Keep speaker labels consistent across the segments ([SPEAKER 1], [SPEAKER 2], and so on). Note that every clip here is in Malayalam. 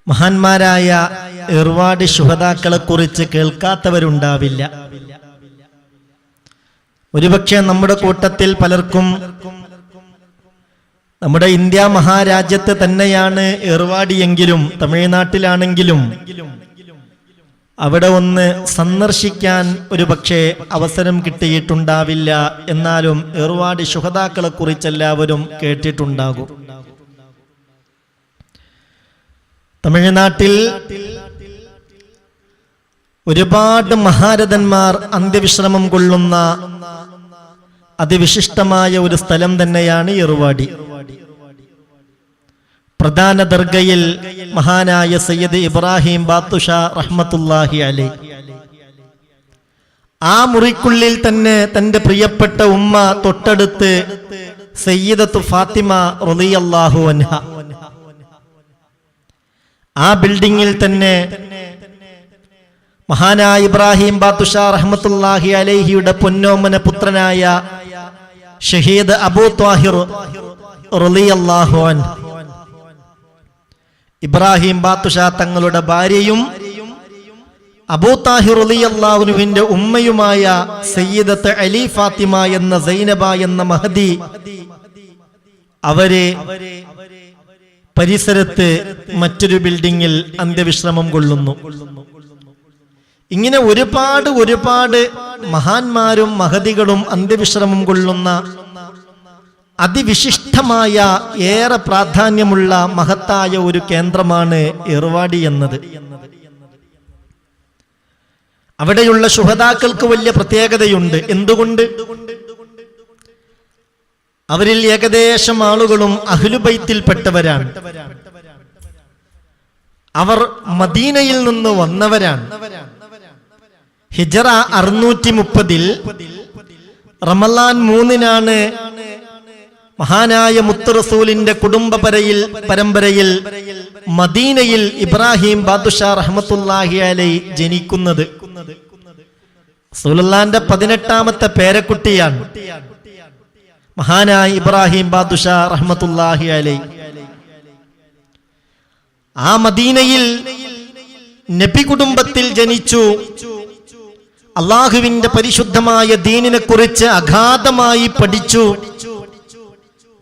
[SPEAKER 1] മഹാന്മാരായ ഏർവാടി ശുഹദാക്കളെ കുറിച്ച് കേൾക്കാത്തവരുണ്ടാവില്ല. ഒരുപക്ഷെ നമ്മുടെ കൂട്ടത്തിൽ പലർക്കും നമ്മുടെ ഇന്ത്യ മഹാരാജ്യത്ത് തന്നെയാണ് ഏർവാടിയെങ്കിലും തമിഴ്നാട്ടിലാണെങ്കിലും അവിടെ ഒന്ന് സന്ദർശിക്കാൻ ഒരു പക്ഷേ അവസരം കിട്ടിയിട്ടുണ്ടാവില്ല. എന്നാലും ഏർവാടി ശുഹദാക്കളെ കുറിച്ച് എല്ലാവരും കേട്ടിട്ടുണ്ടാകും. തമിഴ്നാട്ടിൽ ഒരുപാട് മഹാരഥന്മാർ അന്ത്യവിശ്രമം കൊള്ളുന്ന അതിവിശിഷ്ടമായ ഒരു സ്ഥലം തന്നെയാണ് ഏർവാടി. പ്രധാന ദർഗയിൽ മഹാനായ സയ്യിദ് ഇബ്രാഹിം ബാത്തുഷാ റഹ്മത്തുള്ളാഹി അലൈഹി ആ മുറിക്കുള്ളിൽ തന്നെ തന്റെ പ്രിയപ്പെട്ട ഉമ്മ തൊട്ടടുത്ത് സയ്യിദത്തു ഫാത്തിമ റളിയല്ലാഹു അൻഹ, ആ ബിൽഡിങ്ങിൽ തന്നെ മഹാനായ ഇബ്രാഹിം ബാത്തുഷാ റഹ്മത്തുള്ളാഹി അലൈഹിയുടെ പൊന്നോമന പുത്രനായ ഷഹീദ് അബൂ ത്വാഹിർ റളിയല്ലാഹു അൻഹു, ഇബ്രാഹിം ബാത്തുഷാ തങ്ങളുടെ ഭാര്യയും അബൂ താഹിർ റളിയല്ലാഹുവിന്റെ ഉമ്മയുമായ സയ്യിദത്ത് അലി ഫാത്തിമ എന്ന സൈനബ എന്ന മഹദി, അവരെ പരിസരത്ത് മറ്റൊരു ബിൽഡിങ്ങിൽ അന്ത്യവിശ്രമം കൊള്ളുന്നു. ഇങ്ങനെ ഒരുപാട് മഹാന്മാരും മഹദികളും അന്ത്യവിശ്രമം കൊള്ളുന്ന അതിവിശിഷ്ടമായ ഏറെ പ്രാധാന്യമുള്ള മഹത്തായ ഒരു കേന്ദ്രമാണ് ഏർവാടി എന്നത്. അവിടെയുള്ള ശുഹദാക്കൾക്ക് വലിയ പ്രത്യേകതയുണ്ട്. എന്തുകൊണ്ട്? അവരിൽ ഏകദേശം ആളുകളും അഹ്ലുബൈത്തിൽപ്പെട്ടവരാണ്. അവർ മദീനയിൽ നിന്ന് വന്നവരാണ്. ഹിജറ 630 റമളാൻ 3 മഹാനായ മുത്ത് റസൂലിന്റെ കുടുംബ പരമ്പരയിൽ മദീനയിൽ ഇബ്രാഹിം ബാത്തുഷാ റഹ്മത്തുള്ളാഹി അലൈഹി ജനിക്കുന്നത്. റസൂലുള്ളാഹിന്റെ 18ാമത്തെ പേരക്കുട്ടിയാണ് മഹാനായ ഇബ്രാഹിം ബാത്തുഷാ റഹ്മത്തുള്ളാഹി അലൈഹി. ആ മദീനയിൽ നബി കുടുംബത്തിൽ ജനിച്ചു. അള്ളാഹുവിന്റെ പരിശുദ്ധമായ ദീനിനെ കുറിച്ച് അഗാധമായി പഠിച്ചു.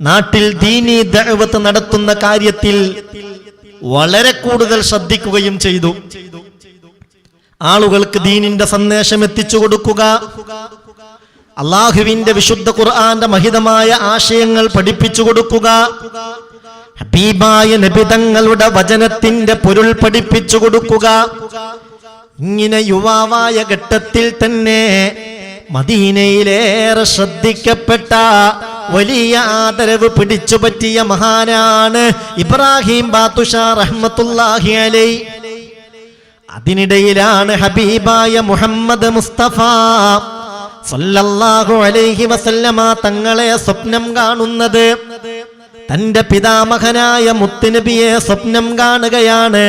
[SPEAKER 1] നാട്ടിൽ ദീനി ദഅവത്ത് നടത്തുന്ന കാര്യത്തിൽ വളരെ കൂടുതൽ ശ്രദ്ധിക്കുകയും ചെയ്തു. ആളുകൾക്ക് ദീനിന്റെ സന്ദേശം എത്തിച്ചു കൊടുക്കുക, അള്ളാഹുവിന്റെ വിശുദ്ധ ഖുർആന്റെ മഹിതമായ ആശയങ്ങൾ പഠിപ്പിച്ചു കൊടുക്കുക, ഹബീബായ നബി തങ്ങളുടെ വചനത്തിന്റെ പൊരുൾ പഠിപ്പിച്ചു കൊടുക്കുക. ഇങ്ങനെ യുവാവായ ഘട്ടത്തിൽ തന്നെ മദീനയിലേറെ ശ്രദ്ധിക്കപ്പെട്ട വലിയ ആദരവ് പിടിച്ചു പറ്റിയ മഹാനാണ് ഇബ്രാഹിം ബാത്തുഷാ റഹ്മത്തുള്ളാഹി അലൈഹി. അതിനിടയിലാണ് ഹബീബായ മുഹമ്മദ് മുസ്തഫ സല്ലല്ലാഹു അലൈഹി വസല്ലമ തങ്ങളെ സ്വപ്നം കാണുന്നത്. തന്റെ പിതാമഹനായ മുത്തുനബിയെ സ്വപ്നം കാണുകയാണ്.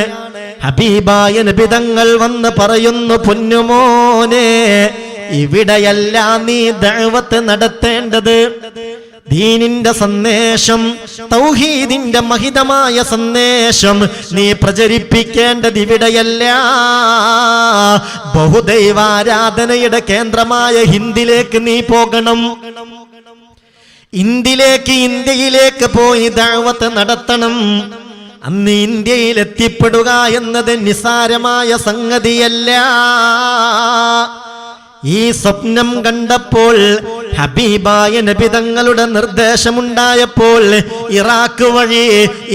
[SPEAKER 1] ഹബീബായ നബി തങ്ങൾ വന്ന് പറയുന്നു, പൊന്നുമോനെ, ഇവിടെയല്ല നീ ദഅവത്ത് നടത്തേണ്ടത്. ദീനിന്റെ സന്ദേശം, തൗഹീദിന്റെ മഹിതമായ സന്ദേശം നീ പ്രചരിപ്പിക്കേണ്ടത് ഇവിടെയല്ല. ബഹുദൈവാരാധനയുടെ കേന്ദ്രമായ ഹിന്ദിലേക്ക് നീ പോകണം. ഇന്ത്യയിലേക്ക് പോയി ദഅവത്ത് നടത്തണം. അന്ന് ഇന്ത്യയിൽ എത്തിപ്പെടുക എന്നത് നിസാരമായ സംഗതിയല്ല. ഈ സ്വപ്നം കണ്ടപ്പോൾ, ഹബീബായ നബി തങ്ങളുടെ നിർദ്ദേശമുണ്ടായപ്പോൾ, ഇറാഖ് വഴി,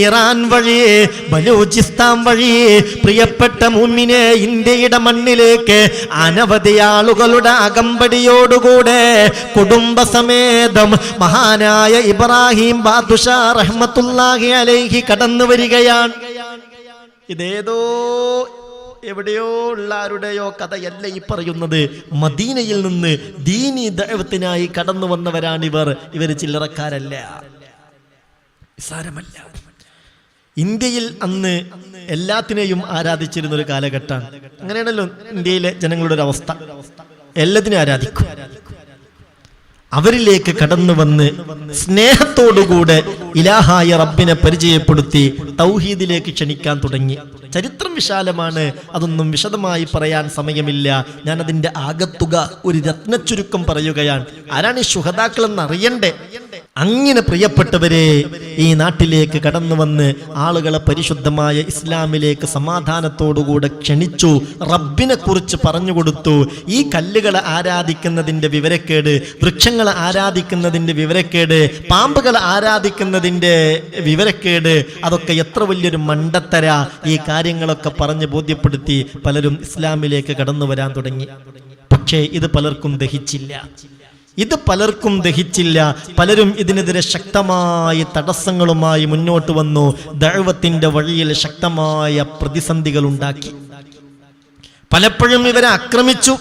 [SPEAKER 1] ഇറാൻ വഴി, ബലൂചിസ്ഥാൻ വഴി പ്രിയപ്പെട്ട മുഅ്മിനെ ഇന്ത്യയുടെ മണ്ണിലേക്ക് അനവധി ആളുകളുടെ അകമ്പടിയോടുകൂടെ കുടുംബസമേതം മഹാനായ ഇബ്രാഹിം ബാത്തുഷാ റഹ്മത്തുള്ളാഹി അലൈഹി കടന്നു വരികയാണ്. ഇതേതോ എവിടെയോ ഉള്ള ആരുടെയോ കഥയല്ല ഈ പറയുന്നത്. മദീനയിൽ നിന്ന് ദീനി ദഅവത്തിനായി കടന്നു വന്നവരാണിവർ. ഇവർ ചില്ലറക്കാരല്ല, നിസ്സാരമല്ല. ഇന്ത്യയിൽ അന്ന് എല്ലാത്തിനെയും ആരാധിച്ചിരുന്ന ഒരു കാലഘട്ടമാണ്. അങ്ങനെയാണല്ലോ ഇന്ത്യയിലെ ജനങ്ങളുടെ ഒരു അവസ്ഥ. എല്ലാത്തിനും ആരാധിക്കും. അവരിലേക്ക് കടന്നു വന്ന് സ്നേഹത്തോടുകൂടെ ഇലാഹായ റബ്ബിനെ പരിചയപ്പെടുത്തി തൗഹീദിലേക്ക് ക്ഷണിക്കാൻ തുടങ്ങി. ചരിത്രം വിശാലമാണ്, അതൊന്നും വിശദമായി പറയാൻ സമയമില്ല. ഞാൻ അതിന്റെ ആകത്തുക ഒരു രത്നച്ചുരുക്കം പറയുകയാണ്. ആരാണ് ഈ ശുഹദാക്കൾ എന്ന് അറിയണ്ടേ? അങ്ങനെ പ്രിയപ്പെട്ടവരെ, ഈ നാട്ടിലേക്ക് കടന്നു വന്ന് ആളുകളെ പരിശുദ്ധമായ ഇസ്ലാമിലേക്ക് സമാധാനത്തോടുകൂടെ ക്ഷണിച്ചു, റബ്ബിനെ കുറിച്ച് പറഞ്ഞു കൊടുത്തു. ഈ കല്ലുകളെ ആരാധിക്കുന്നതിന്റെ വിവരക്കേട്, വൃക്ഷങ്ങളെ ആരാധിക്കുന്നതിന്റെ വിവരക്കേട്, പാമ്പുകളെ ആരാധിക്കുന്നതിന്റെ വിവരക്കേട്, അതൊക്കെ എത്ര വലിയൊരു മണ്ടത്തര. ഈ കാര്യങ്ങളൊക്കെ പറഞ്ഞ് ബോധ്യപ്പെടുത്തി പലരും ഇസ്ലാമിലേക്ക് കടന്നു വരാൻ തുടങ്ങി. പക്ഷേ ഇത് പലർക്കും ദഹിച്ചില്ല. പലരും ഇതിനെതിരെ ശക്തമായ തടസ്സങ്ങളുമായി മുന്നോട്ട് വന്നു. ദഅവത്തിന്റെ വഴിയിൽ ശക്തമായ പ്രതിസന്ധികൾ ഉണ്ടാക്കി. പലപ്പോഴും ഇവരെ ആക്രമിച്ചു.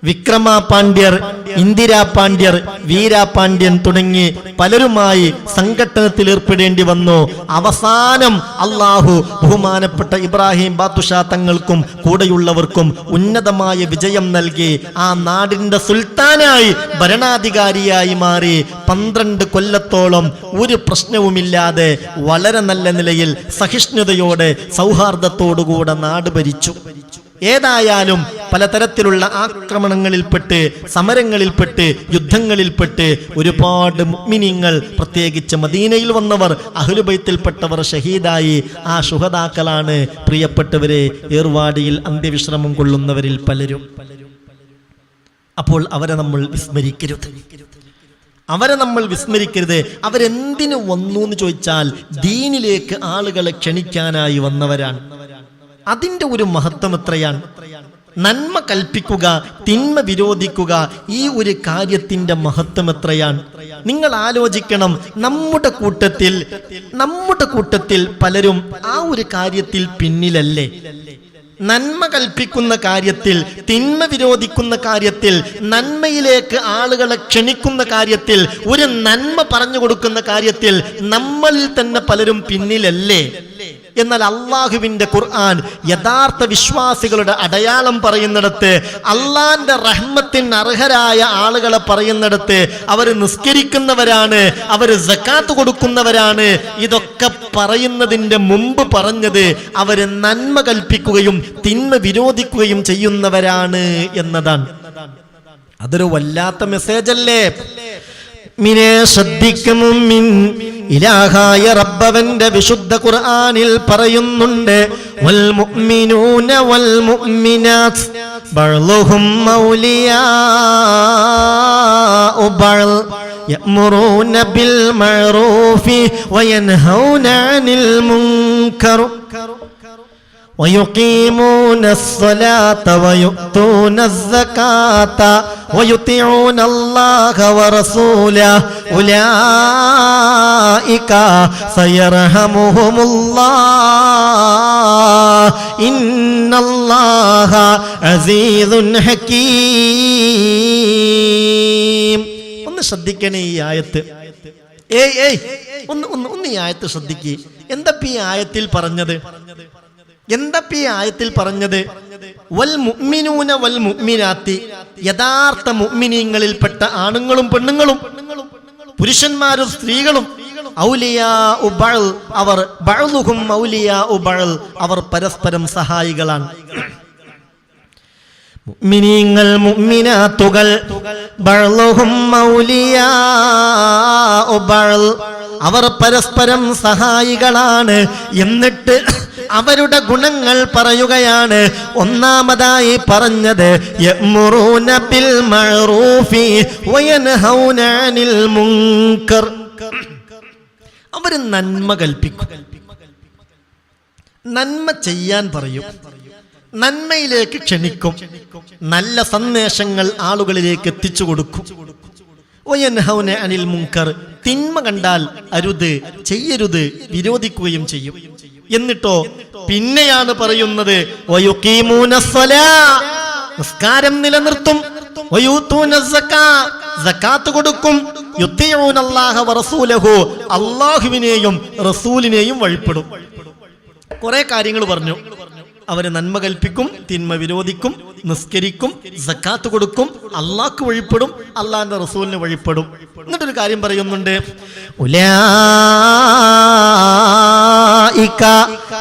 [SPEAKER 1] വിക്രമ പാണ്ഡ്യർ, ഇന്ദിരാ പാണ്ഡ്യർ, വീരാ പാണ്ഡ്യൻ തുടങ്ങി പലരുമായി സംഘട്ടനത്തിൽ ഏർപ്പെടേണ്ടി വന്നു. അവസാനം അള്ളാഹു ബഹുമാനപ്പെട്ട ഇബ്രാഹിം ബാത്തുഷാ തങ്ങൾക്കും കൂടെയുള്ളവർക്കും ഉന്നതമായ വിജയം നൽകി. ആ നാടിന്റെ സുൽത്താനായി, ഭരണാധികാരിയായി മാറി. 12 കൊല്ലത്തോളം ഒരു പ്രശ്നവുമില്ലാതെ വളരെ നല്ല നിലയിൽ സഹിഷ്ണുതയോടെ സൗഹാർദ്ദത്തോടുകൂടെ നാട് ഭരിച്ചു. ഏതായാലും പലതരത്തിലുള്ള ആക്രമണങ്ങളിൽപ്പെട്ട്, സമരങ്ങളിൽപ്പെട്ട്, യുദ്ധങ്ങളിൽപ്പെട്ട് ഒരുപാട് മുഅ്മിനീങ്ങൾ, പ്രത്യേകിച്ച് മദീനയിൽ വന്നവർ, അഹ്ലുബൈത്തിൽപ്പെട്ടവർ ഷഹീദായി. ആ ശുഹദാക്കളാണ് പ്രിയപ്പെട്ടവരെ ഏർവാടിയിൽ അന്ത്യവിശ്രമം കൊള്ളുന്നവരിൽ പലരും. അപ്പോൾ അവരെ നമ്മൾ വിസ്മരിക്കരുത്. അവരെന്തിനു വന്നു എന്ന് ചോദിച്ചാൽ ദീനിലേക്ക് ആളുകളെ ക്ഷണിക്കാനായി വന്നവരാണ്. അതിന്റെ ഒരു മഹത്വം എത്രയാണ്! നന്മ കൽപ്പിക്കുക, തിന്മ വിരോധിക്കുക, ഈ ഒരു കാര്യത്തിന്റെ മഹത്വം എത്രയാണ്! നിങ്ങൾ ആലോചിക്കണം. നമ്മുടെ കൂട്ടത്തിൽ പലരും ആ ഒരു കാര്യത്തിൽ പിന്നിലല്ലേ? നന്മ കൽപ്പിക്കുന്ന കാര്യത്തിൽ, തിന്മ വിരോധിക്കുന്ന കാര്യത്തിൽ, നന്മയിലേക്ക് ആളുകളെ ക്ഷണിക്കുന്ന കാര്യത്തിൽ, ഒരു നന്മ പറഞ്ഞു കൊടുക്കുന്ന കാര്യത്തിൽ നമ്മളിൽ തന്നെ പലരും പിന്നിലല്ലേ? എന്നാൽ അള്ളാഹുവിന്റെ ഖുർആൻ യഥാർത്ഥ വിശ്വാസികളുടെ അടയാളം പറയുന്നിടത്ത്, അള്ളാന്റെ റഹ്മത്തിന് അർഹരായ ആളുകളെ പറയുന്നിടത്ത് അവർ നിസ്കരിക്കുന്നവരാണ്, അവർ സക്കാത്ത് കൊടുക്കുന്നവരാണ്. ഇതൊക്കെ പറയുന്നതിന്റെ മുമ്പ് പറഞ്ഞത് അവർ നന്മ കൽപ്പിക്കുകയും തിന്മ വിരോധിക്കുകയും ചെയ്യുന്നവരാണ് എന്നതാണ്. അതൊരു വല്ലാത്ത മെസ്സേജ് അല്ലേ? മിനെ ശ്രദ്ധിക്കും മുഅ്മിൻ, ഇലാഹായ റബ്ബവന്റെ വിശുദ്ധ ഖുർആനിൽ പറയുന്നുണ്ട്, വൽ മുഅ്മിനൂന വൽ മുഅ്മിനാത്ത് ബഅ്ളുഹും ഔലിയാഉ ബഅ്ൾ യഅ്മുറൂന ബിൽ മഅറൂഫി വയൻഹൗന അനിൽ മുൻകർ ويقيمون الصلاة ويؤتون الزكاة ويطيعون الله ورسوله أولئك سيرحمهم الله إن الله عزيز حكيم. ഒന്ന് ശ്രദ്ധിക്കണേ ഈ ആയത്ത്. ഒന്ന് ഈ ആയത്ത് ശ്രദ്ധിക്കേ. എന്താ ഈ ആയത്തിൽ പറഞ്ഞത്? വൽ മുഅ്മിനൂന വൽ മുഅ്മിനാത്തി, യഥാർത്ഥ മുഅ്മിനീങ്ങളിൽപ്പെട്ട ആണുങ്ങളും പെണ്ണുങ്ങളും, പുരുഷന്മാരും സ്ത്രീകളും, ഔലിയാഉ ബഅ്ൾ, അവർ ബഅ്ളുഹും ഔലിയാഉ ബഅ്ൾ, അവർ പരസ്പരം സഹായികളാണ്. മുഅ്മിനീങ്ങൾ, മുഅ്മിനാത്തുകൾ, ബഅ്ളുഹും ഔലിയാഉ ബഅ്ൾ, അവർ പരസ്പരം സഹായികളാണ്. എന്നിട്ട് അവരുടെ ഗുണങ്ങൾ പറയുകയാണ്. ഒന്നാമതായി പറഞ്ഞത് യഅ്മുറൂന ബിൽ മഅറൂഫി വയൻഹൗന അനിൽ മുൻകർ, അവർ നന്മ കൽപ്പിക്കും, നന്മ ചെയ്യാൻ പറയും, നന്മയിലേക്ക് ക്ഷണിക്കും, നല്ല സന്ദേശങ്ങൾ ആളുകളിലേക്ക് എത്തിച്ചു കൊടുക്കും. വയൻഹൗന അനിൽ മുൻകർ, തിന്മ കണ്ടാൽ അരുത്, ചെയ്യരുത്, വിരോധിക്കുകയും ചെയ്യും. എന്നിട്ടോ പിന്നെയാണ് പറയുന്നത് വയുഖീമൂന സ്വലാ, നിസ്കാരം നിലനിർത്തും, വയൂതൂന സക്കാ, സക്കാത്ത് കൊടുക്കും, യുതീഊന അല്ലാഹ വറസൂലഹു, അല്ലാഹുവിനെയും റസൂലിനെയും വഴിപ്പെടും. കുറെ കാര്യങ്ങൾ പറഞ്ഞു. അവര് നന്മ കൽപ്പിക്കും, തിന്മ വിരോധിക്കും, നിസ്കരിക്കും, സക്കാത്ത് കൊടുക്കും, അള്ളാഹ്ക്ക് വഴിപ്പെടും, അള്ളാഹിന്റെ റസൂലിന് വഴിപ്പെടും. എന്നിട്ടൊരു കാര്യം പറയുന്നുണ്ട്, ഉലൈക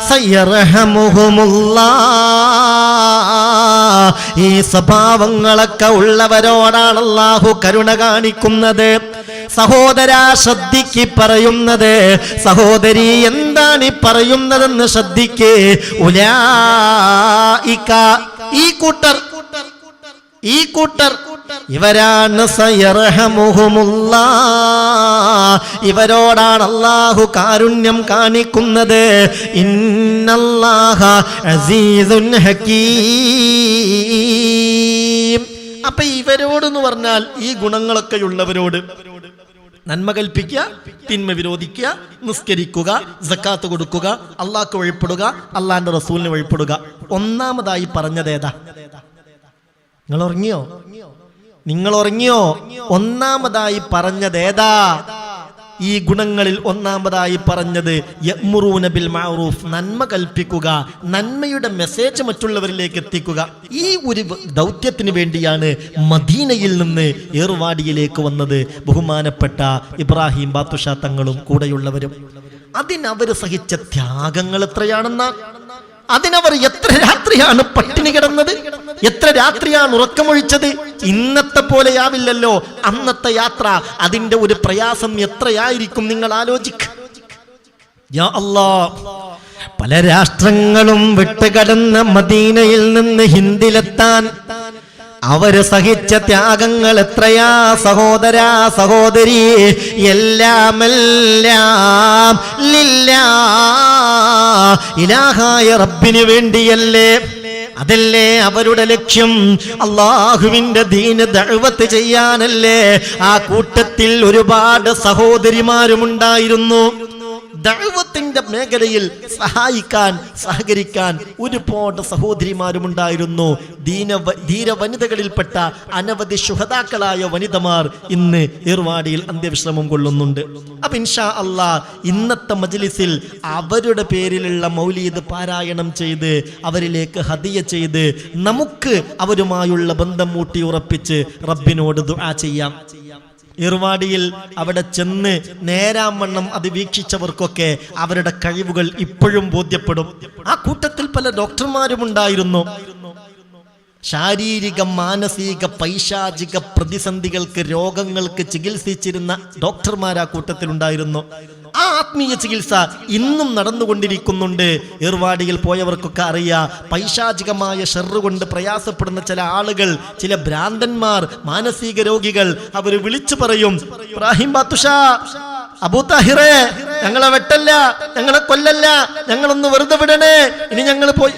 [SPEAKER 1] സയർഹമുഹുമുല്ലാഹ്. ഈ സ്വഭാവങ്ങളൊക്കെ ഉള്ളവരോടാണ് അല്ലാഹു കരുണ കാണിക്കുന്നത്. സഹോദരാ ശ്രദ്ധിക്ക് പറയുന്നത്, സഹോദരി എന്താണ് ഈ പറയുന്നതെന്ന് ശ്രദ്ധിക്ക്. ഉലൈക ഈ കൂട്ടർ ഇവരാണ് സയർഹമുഹുമുല്ലാഹ്, ഇവരോടാണ് അല്ലാഹു കാരുണ്യം കാണിക്കുന്നത്. ഇന്നല്ലാഹ അസീസുൻ ഹകീം. അപ്പൊ ഇവരോടെന്ന് പറഞ്ഞാൽ ഈ ഗുണങ്ങളൊക്കെ ഉള്ളവരോട് നന്മ കൽപ്പിക്കുക, തിന്മ വിരോധിക്കുക, നിസ്കരിക്കുക, സക്കാത്ത് കൊടുക്കുക, അള്ളാഹ്ക്ക് വഴിപ്പെടുക, അള്ളാഹിന്റെ റസൂലിന് വഴിപ്പെടുക. ഒന്നാമതായി പറഞ്ഞതേതാ? നിങ്ങൾ ഉറങ്ങിയോ? ഒന്നാമതായി പറഞ്ഞതേതാ? ഈ ഗുണങ്ങളിൽ ഒന്നാമതായി പറഞ്ഞത് യഅ്മുറൂന ബിൽ മഅറൂഫ്, നന്മ കൽപ്പിക്കുക, നന്മയുടെ മെസ്സേജ് മറ്റുള്ളവരിലേക്ക് എത്തിക്കുക. ഈ ഒരു ദൗത്യത്തിന് വേണ്ടിയാണ് മദീനയിൽ നിന്ന് ഏർവാടിയിലേക്ക് വന്നത് ബഹുമാനപ്പെട്ട ഇബ്രാഹിം ബാത്തുഷാ തങ്ങളും കൂടെയുള്ളവരും. അതിനവർ സഹിച്ച ത്യാഗങ്ങൾ എത്രയാണെന്ന, അതിനവർ എത്ര രാത്രിയാണ് പട്ടിണി കിടന്നത്, എത്ര രാത്രിയാണ് ഉറക്കമൊഴിച്ചത്. ഇന്നത്തെ പോലെയാവില്ലല്ലോ അന്നത്തെ യാത്ര. അതിന്റെ ഒരു പ്രയാസം എത്രയായിരിക്കും നിങ്ങൾ ആലോചിക്കുക. യാ അല്ലാഹ്, പല രാഷ്ട്രങ്ങളും വിട്ടുകടന്ന മദീനയിൽ നിന്ന് ഹിന്ദിലെത്താൻ അവര് സഹിച്ച ത്യാഗങ്ങൾ എത്രയാ സഹോദരാ സഹോദരി. എല്ലാം ലില്ലാഹ്, ഇലാഹായ റബ്ബിന് വേണ്ടിയല്ലേ. അതല്ലേ അവരുടെ ലക്ഷ്യം, അള്ളാഹുവിന്റെ ദീന് ദഅവത്ത് ചെയ്യാനല്ലേ. ആ കൂട്ടത്തിൽ ഒരുപാട് സഹോദരിമാരുമുണ്ടായിരുന്നു. ദഅവത്തിന്റെ മേഖലയിൽ സഹായിക്കാൻ, സഹകരിക്കാൻ ഒരുപാട് സഹോദരിമാരുമുണ്ടായിരുന്നു. ധീര വനിതകളിൽപ്പെട്ട അനവധി ശുഹദാക്കളായ വനിതമാർ ഇന്ന് ഏർവാടിയിൽ അന്ത്യവിശ്രമം കൊള്ളുന്നുണ്ട്. അപ്പൊ ഇൻഷാ അല്ലാഹ് ഇന്നത്തെ മജ്ലിസിൽ അവരുടെ പേരിലുള്ള മൗലീദ് പാരായണം ചെയ്ത് അവരിലേക്ക് ഹദിയ ചെയ്ത് നമുക്ക് അവരുമായുള്ള ബന്ധം ഊട്ടി ഉറപ്പിച്ച് റബ്ബിനോട് ദുആ ചെയ്യാം. ഏർവാടിയിൽ അവിടെ ചെന്ന് നേരാവണ്ണം അത് വീക്ഷിച്ചവർക്കൊക്കെ അവരുടെ കഴിവുകൾ ഇപ്പോഴും ബോധ്യപ്പെടും. ആ കൂട്ടത്തിൽ പല ഡോക്ടർമാരും ഉണ്ടായിരുന്നു. ശാരീരിക, മാനസിക, പൈശാചിക പ്രതിസന്ധികൾക്ക്, രോഗങ്ങൾക്ക് ചികിത്സിച്ചിരുന്ന ഡോക്ടർമാർ ആ കൂട്ടത്തിലുണ്ടായിരുന്നു. ആ ആത്മീയ ചികിത്സ ഇന്നും നടന്നുകൊണ്ടിരിക്കുന്നുണ്ട്. ഏർവാടിയിൽ പോയവർക്കൊക്കെ അറിയാം, പൈശാചികമായ ഷർറ് കൊണ്ട് പ്രയാസപ്പെടുന്ന ചില ആളുകൾ, ചില ഭ്രാന്തന്മാർ, മാനസിക രോഗികൾ, അവർ വിളിച്ചു പറയും, ഇബ്രാഹിം ബാത്തുഷാ, അബൂ താഹിറേ, ഞങ്ങളെ വെട്ടല്ല, ഞങ്ങളെ കൊല്ലല്ല, ഞങ്ങളൊന്ന് വെറുതെ വിടണേ, ഇനി ഞങ്ങൾ പോയി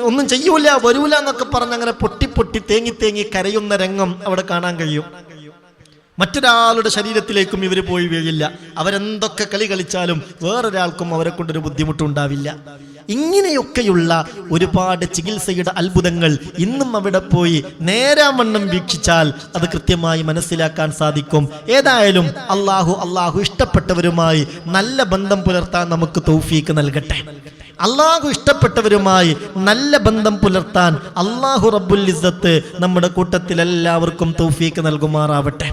[SPEAKER 1] ഒന്നും ചെയ്യൂല, വരൂല എന്നൊക്കെ പറഞ്ഞ് അങ്ങനെ പൊട്ടി പൊട്ടി തേങ്ങി തേങ്ങി കരയുന്ന രംഗം അവിടെ കാണാൻ കഴിയും. മറ്റൊരാളുടെ ശരീരത്തിലേക്കും ഇവർ പോയി വീഴില്ല. അവരെന്തൊക്കെ കളി കളിച്ചാലും വേറൊരാൾക്കും അവരെ കൊണ്ടൊരു ബുദ്ധിമുട്ടുണ്ടാവില്ല. ഇങ്ങനെയൊക്കെയുള്ള ഒരുപാട് ചികിത്സയുടെ അത്ഭുതങ്ങൾ ഇന്നും അവിടെ പോയി നേരാവണ്ണം വീക്ഷിച്ചാൽ അത് കൃത്യമായി മനസ്സിലാക്കാൻ സാധിക്കും. ഏതായാലും അള്ളാഹു ഇഷ്ടപ്പെട്ടവരുമായി നല്ല ബന്ധം പുലർത്താൻ നമുക്ക് തൗഫീക്ക് നൽകട്ടെ. അള്ളാഹു ഇഷ്ടപ്പെട്ടവരുമായി നല്ല ബന്ധം പുലർത്താൻ അള്ളാഹു റബ്ബുൽ ഇസ്സത്ത് നമ്മുടെ കൂട്ടത്തിൽ എല്ലാവർക്കും തൗഫീക്ക് നൽകുമാറാവട്ടെ.